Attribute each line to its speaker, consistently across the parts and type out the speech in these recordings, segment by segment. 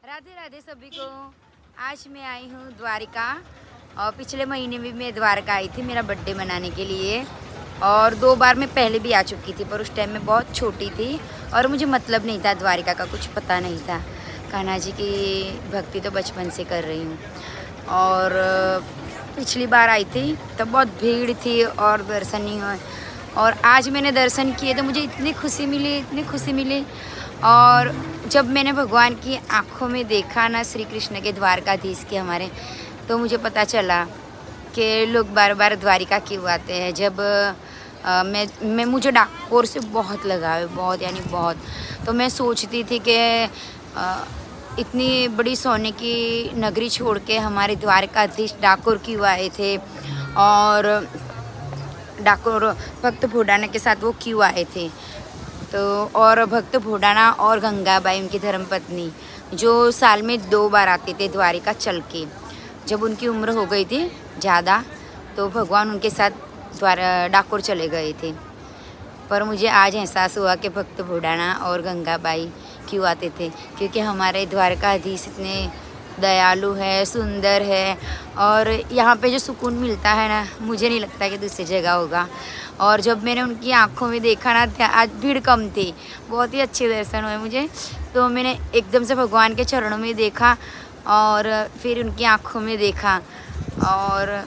Speaker 1: राधे राधे सभी को। आज मैं आई हूँ द्वारिका और पिछले महीने भी मैं द्वारका आई थी मेरा बर्थडे मनाने के लिए। और 2 बार मैं पहले भी आ चुकी थी पर उस टाइम मैं बहुत छोटी थी और मुझे मतलब नहीं था, द्वारिका का कुछ पता नहीं था। कान्हा जी की भक्ति तो बचपन से कर रही हूँ। और पिछली बार आई थी तब बहुत भीड़ थी और दर्शन नहीं हुए। और आज मैंने दर्शन किए तो मुझे इतनी खुशी मिली। और जब मैंने भगवान की आंखों में देखा ना, श्री कृष्ण के द्वारकाधीश के हमारे, तो मुझे पता चला कि लोग बार बार द्वारिका क्यों आते हैं। जब मुझे डाकोर से बहुत लगाव है, बहुत यानी बहुत। तो मैं सोचती थी कि इतनी बड़ी सोने की नगरी छोड़ के हमारे द्वारकाधीश डाकोर क्यों आए थे, और डाकोर भक्त भोडाना के साथ वो क्यों आए थे। तो और भक्त भोडाना और गंगाबाई उनकी धर्मपत्नी जो साल में 2 बार आते थे द्वारिका चल के, जब उनकी उम्र हो गई थी ज़्यादा तो भगवान उनके साथ डाकोर चले गए थे। पर मुझे आज एहसास हुआ कि भक्त भोडाना और गंगाबाई क्यों आते थे, क्योंकि हमारे द्वारकाधीश इतने दयालु है, सुंदर है। और यहाँ पे जो सुकून मिलता है ना, मुझे नहीं लगता कि दूसरी जगह होगा। और जब मैंने उनकी आंखों में देखा ना, आज भीड़ कम थी, बहुत ही अच्छे दर्शन हुए मुझे। तो मैंने एकदम से भगवान के चरणों में देखा और फिर उनकी आंखों में देखा और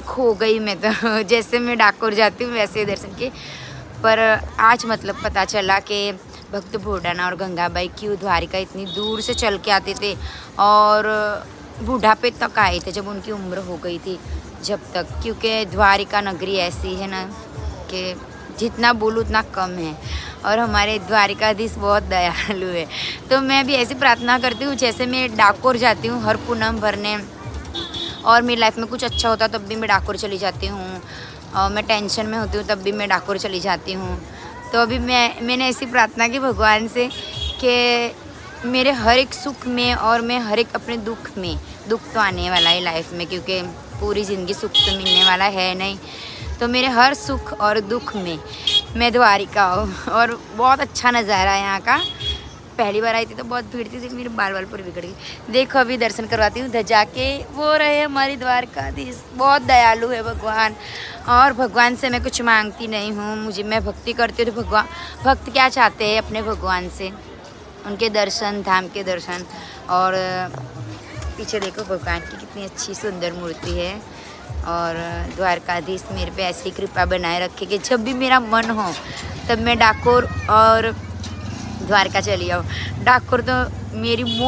Speaker 1: खो गई मैं तो जैसे मैं डाकोर जाती हूँ वैसे दर्शन के। पर आज मतलब पता चला कि भक्त भोडाना और गंगाबाई क्यों द्वारिका इतनी दूर से चल के आते थे और बुढ़ापे तक आए थे जब उनकी उम्र हो गई थी जब तक। क्योंकि द्वारिका नगरी ऐसी है ना कि जितना बोलूँ उतना कम है, और हमारे द्वारिकाधीश बहुत दयालु है। तो मैं भी ऐसी प्रार्थना करती हूँ, जैसे मैं डाकोर जाती हूँ हर पूनम भरने, और मेरी लाइफ में कुछ अच्छा होता तब भी मैं डाकोर चली जाती हूँ, और मैं टेंशन में होती हूँ तब भी मैं डाकोर चली जाती हूँ। तो अभी मैंने ऐसी प्रार्थना की भगवान से कि मेरे हर एक सुख में और मैं हर एक अपने दुख में, दुख तो आने वाला है लाइफ में क्योंकि पूरी ज़िंदगी सुख तो मिलने वाला है नहीं, तो मेरे हर सुख और दुख में मैं द्वारिका हूँ। और बहुत अच्छा नज़ारा है यहाँ का। पहली बार आई थी तो बहुत भीड़ थी, मेरे बाल पूरे बिगड़ गए। देखो अभी दर्शन करवाती हूँ धजा के, वो रहे हमारी द्वारकाधीश। बहुत दयालु है भगवान, और भगवान से मैं कुछ मांगती नहीं हूँ। मैं भक्ति करती हूँ तो भक्त क्या चाहते हैं अपने भगवान से, उनके दर्शन, धाम के दर्शन। और पीछे देखो भगवान की कितनी अच्छी सुंदर मूर्ति है। और द्वारकाधीश मेरे पे ऐसी कृपा बनाए रखे कि जब भी मेरा मन हो तब मैं डाकोर और द्वारका चली जाऊँ। डाकोर तो मेरी मोस्ट